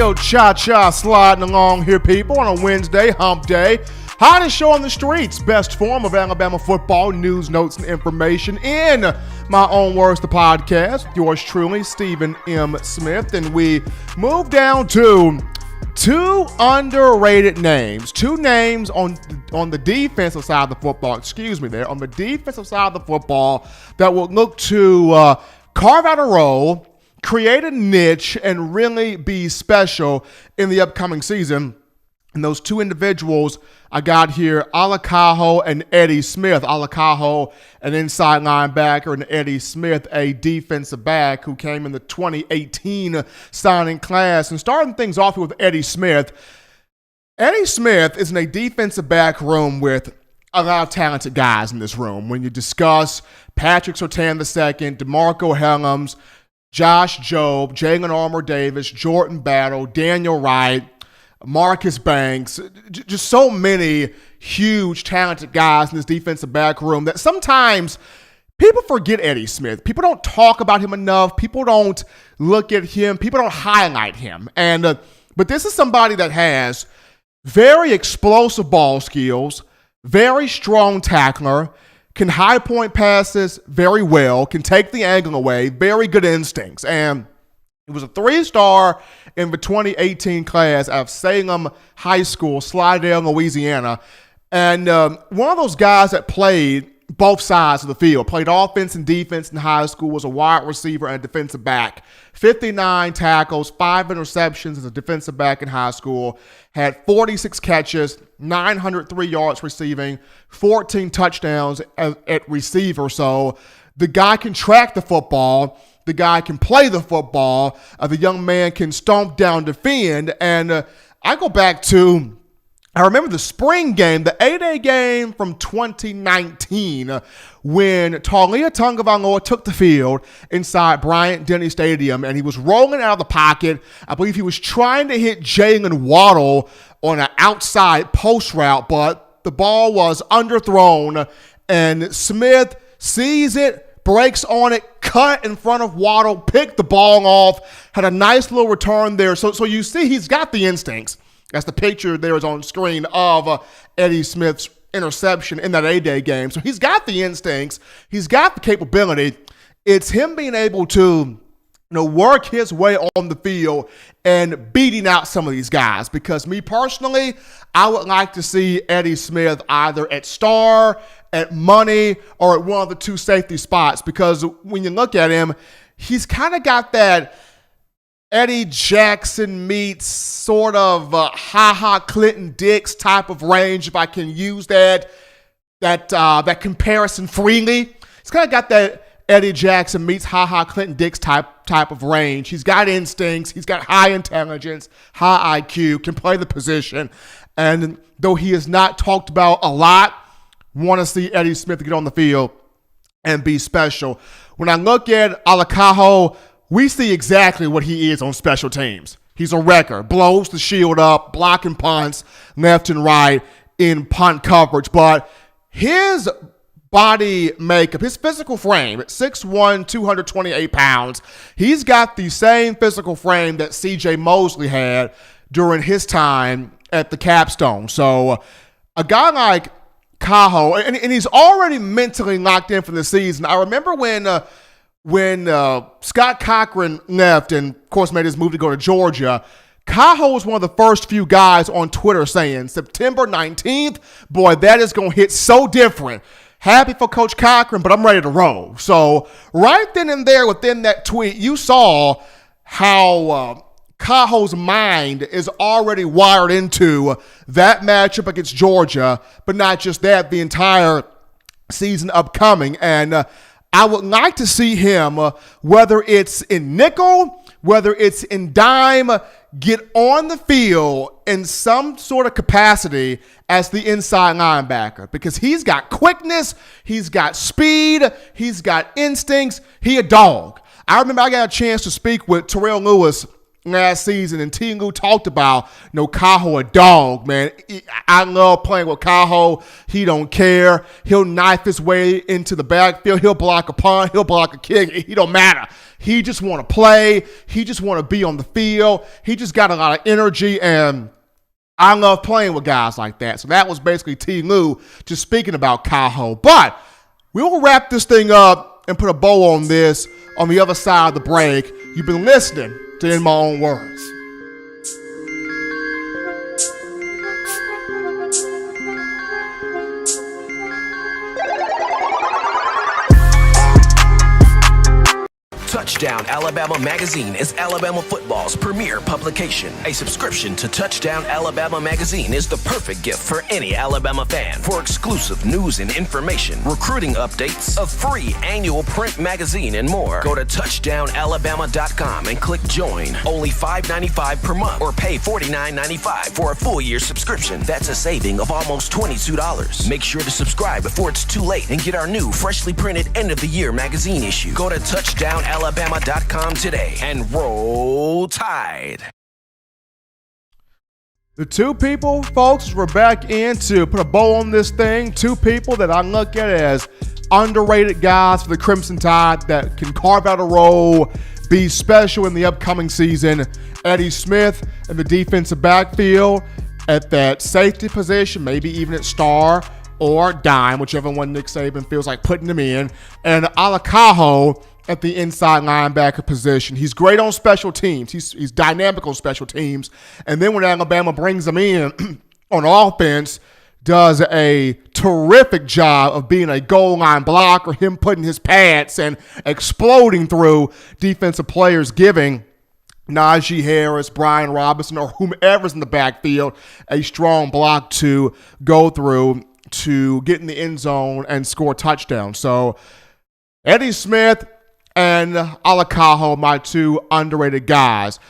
Real cha-cha sliding along here, people, on a Wednesday, hump day. Hottest show on the streets, best form of Alabama football, news, notes, and information in my own words, the podcast. Yours truly, Stephen M. Smith, and we move down to two underrated names. Two names on the defensive side of the football, on the defensive side of the football that will look to carve out a role, create a niche, and really be special in the upcoming season. And those two individuals I got here, Kaho and Eddie Smith. Kaho, an inside linebacker, and Eddie Smith, a defensive back who came in the 2018 signing class. And starting things off with Eddie Smith. Eddie Smith is in a defensive back room with a lot of talented guys in this room. When you discuss Patrick Surtain II, DeMarco Hellams, Josh Jobe, Jalen Armour-Davis, Jordan Battle, Daniel Wright, Marcus Banks, just so many huge, talented guys in this defensive back room that sometimes people forget Eddie Smith. People don't talk about him enough. People don't look at him. People don't highlight him. But this is somebody that has very explosive ball skills, very strong tackler, can high point passes very well, can take the angle away, very good instincts. And he was a 3-star in the 2018 class out of Salem High School, Slidell, Louisiana. And one of those guys that played both sides of the field, played offense and defense in high school, was a wide receiver and a defensive back. 59 tackles, 5 interceptions as a defensive back in high school, had 46 catches, 903 yards receiving, 14 touchdowns at receiver. So the guy can track the football. The guy can play the football. The young man can stomp down, defend. And I go back to, I remember the spring game, the 8A game from 2019, when Talia Tungavailoa took the field inside Bryant-Denny Stadium, and he was rolling out of the pocket. I believe he was trying to hit Jalen Waddle on an outside post route, but the ball was underthrown, and Smith sees it, breaks on it, cut in front of Waddle, picked the ball off, had a nice little return there. So you see he's got the instincts. That's the picture there is on screen of Eddie Smith's interception in that A-Day game. So he's got the instincts. He's got the capability. It's him being able to work his way on the field and beating out some of these guys. Because me personally, I would like to see Eddie Smith either at star, at money, or at one of the two safety spots. Because when you look at him, he's kind of got that Eddie Jackson meets sort of Clinton Dix type of range, if I can use that comparison freely. He's kind of got that Eddie Jackson meets Clinton Dix type of range. He's got instincts. He's got high intelligence, high IQ, can play the position. And though he is not talked about a lot, want to see Eddie Smith get on the field and be special. When I look at Kaho, we see exactly what he is on special teams. He's a wrecker, blows the shield up, blocking punts left and right in punt coverage. But his body makeup, his physical frame, at 6'1", 228 pounds, he's got the same physical frame that C.J. Mosley had during his time at the Capstone. So a guy like Kaho, and he's already mentally locked in for the season. I remember when Scott Cochran left and, of course, made his move to go to Georgia, Kaho was one of the first few guys on Twitter saying, September 19th, boy, that is going to hit so different. Happy for Coach Cochran, but I'm ready to roll. So right then and there within that tweet, you saw how Kaho's mind is already wired into that matchup against Georgia, but not just that, the entire season upcoming. And I would like to see him, whether it's in nickel, whether it's in dime, get on the field in some sort of capacity as the inside linebacker, because he's got quickness, he's got speed, he's got instincts, he a dog. I remember I got a chance to speak with Terrell Lewis last season, and T. talked about, Kaho a dog, man. I love playing with Kaho. He don't care. He'll knife his way into the backfield. He'll block a punt. He'll block a kick. He don't matter. He just want to play. He just want to be on the field. He just got a lot of energy, and I love playing with guys like that. So that was basically T. just speaking about Kaho. But we will wrap this thing up and put a bow on this on the other side of the break. You've been listening to In My Own Words. Touchdown Alabama Magazine is Alabama football's premier publication. A subscription to Touchdown Alabama Magazine is the perfect gift for any Alabama fan. For exclusive news and information, recruiting updates, a free annual print magazine, and more, go to touchdownalabama.com and click join. Only $5.95 per month, or pay $49.95 for a full year subscription. That's a saving of almost $22. Make sure to subscribe before it's too late and get our new freshly printed end of the year magazine issue. Go to touchdownalabama.com today and roll Tide. The two people, folks, we're back in to put a bow on this thing. Two people that I look at as underrated guys for the Crimson Tide that can carve out a role, be special in the upcoming season. Eddie Smith in the defensive backfield at that safety position, maybe even at star or dime, whichever one Nick Saban feels like putting them in. And Kaho at the inside linebacker position. He's great on special teams. He's dynamic on special teams. And then when Alabama brings him in on offense, does a terrific job of being a goal line blocker, him putting his pads and exploding through defensive players, giving Najee Harris, Brian Robinson, or whomever's in the backfield a strong block to go through to get in the end zone and score touchdowns. So Eddie Smith and Kaho, my two underrated guys.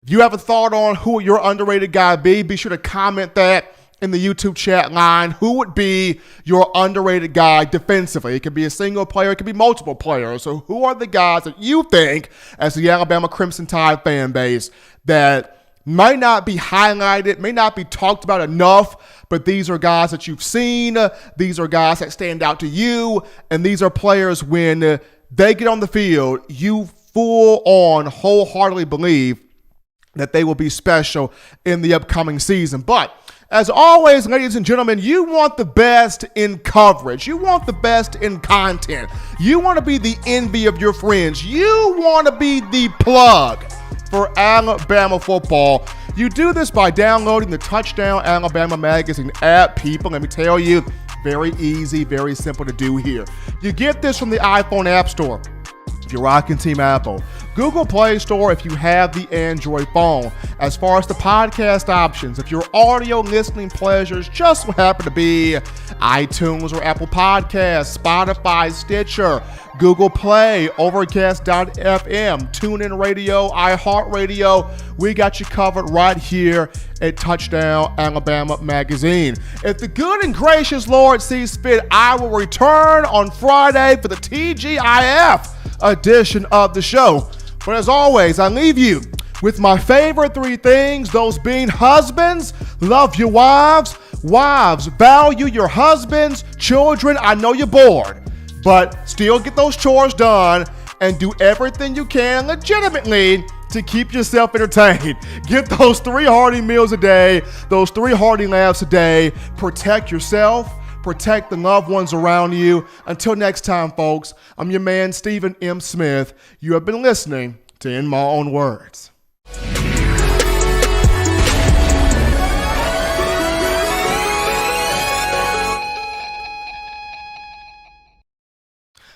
If you have a thought on who your underrated guy be sure to comment that in the YouTube chat line. Who would be your underrated guy defensively? It could be a single player. It could be multiple players. So who are the guys that you think, as the Alabama Crimson Tide fan base, that might not be highlighted, may not be talked about enough, but these are guys that you've seen. These are guys that stand out to you. And these are players when they get on the field, you full on wholeheartedly believe that they will be special in the upcoming season. But as always, ladies and gentlemen, you want the best in coverage. You want the best in content. You want to be the envy of your friends. You want to be the plug for Alabama football. You do this by downloading the Touchdown Alabama Magazine app, people. Let me tell you, very easy, very simple to do here. You get this from the iPhone App Store if you're rocking Team Apple. Google Play Store if you have the Android phone. As far as the podcast options, if your audio listening pleasures just happen to be iTunes or Apple Podcasts, Spotify, Stitcher, Google Play, Overcast.fm, TuneIn Radio, iHeartRadio, we got you covered right here at Touchdown Alabama Magazine. If the good and gracious Lord sees fit, I will return on Friday for the TGIF edition of the show. But as always, I leave you with my favorite three things, those being: husbands, love your wives. Wives, value your husbands. Children, I know you're bored, but still get those chores done and do everything you can legitimately to keep yourself entertained. Get those 3 hearty meals a day, those 3 hearty laughs a day. Protect yourself. Protect the loved ones around you. Until next time, folks, I'm your man, Stephen M. Smith. You have been listening to In My Own Words.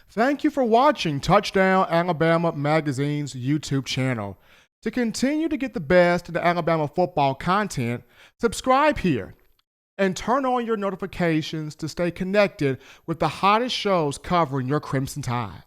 Thank you for watching Touchdown Alabama Magazine's YouTube channel. To continue to get the best in the Alabama football content, subscribe here and turn on your notifications to stay connected with the hottest shows covering your Crimson Tide.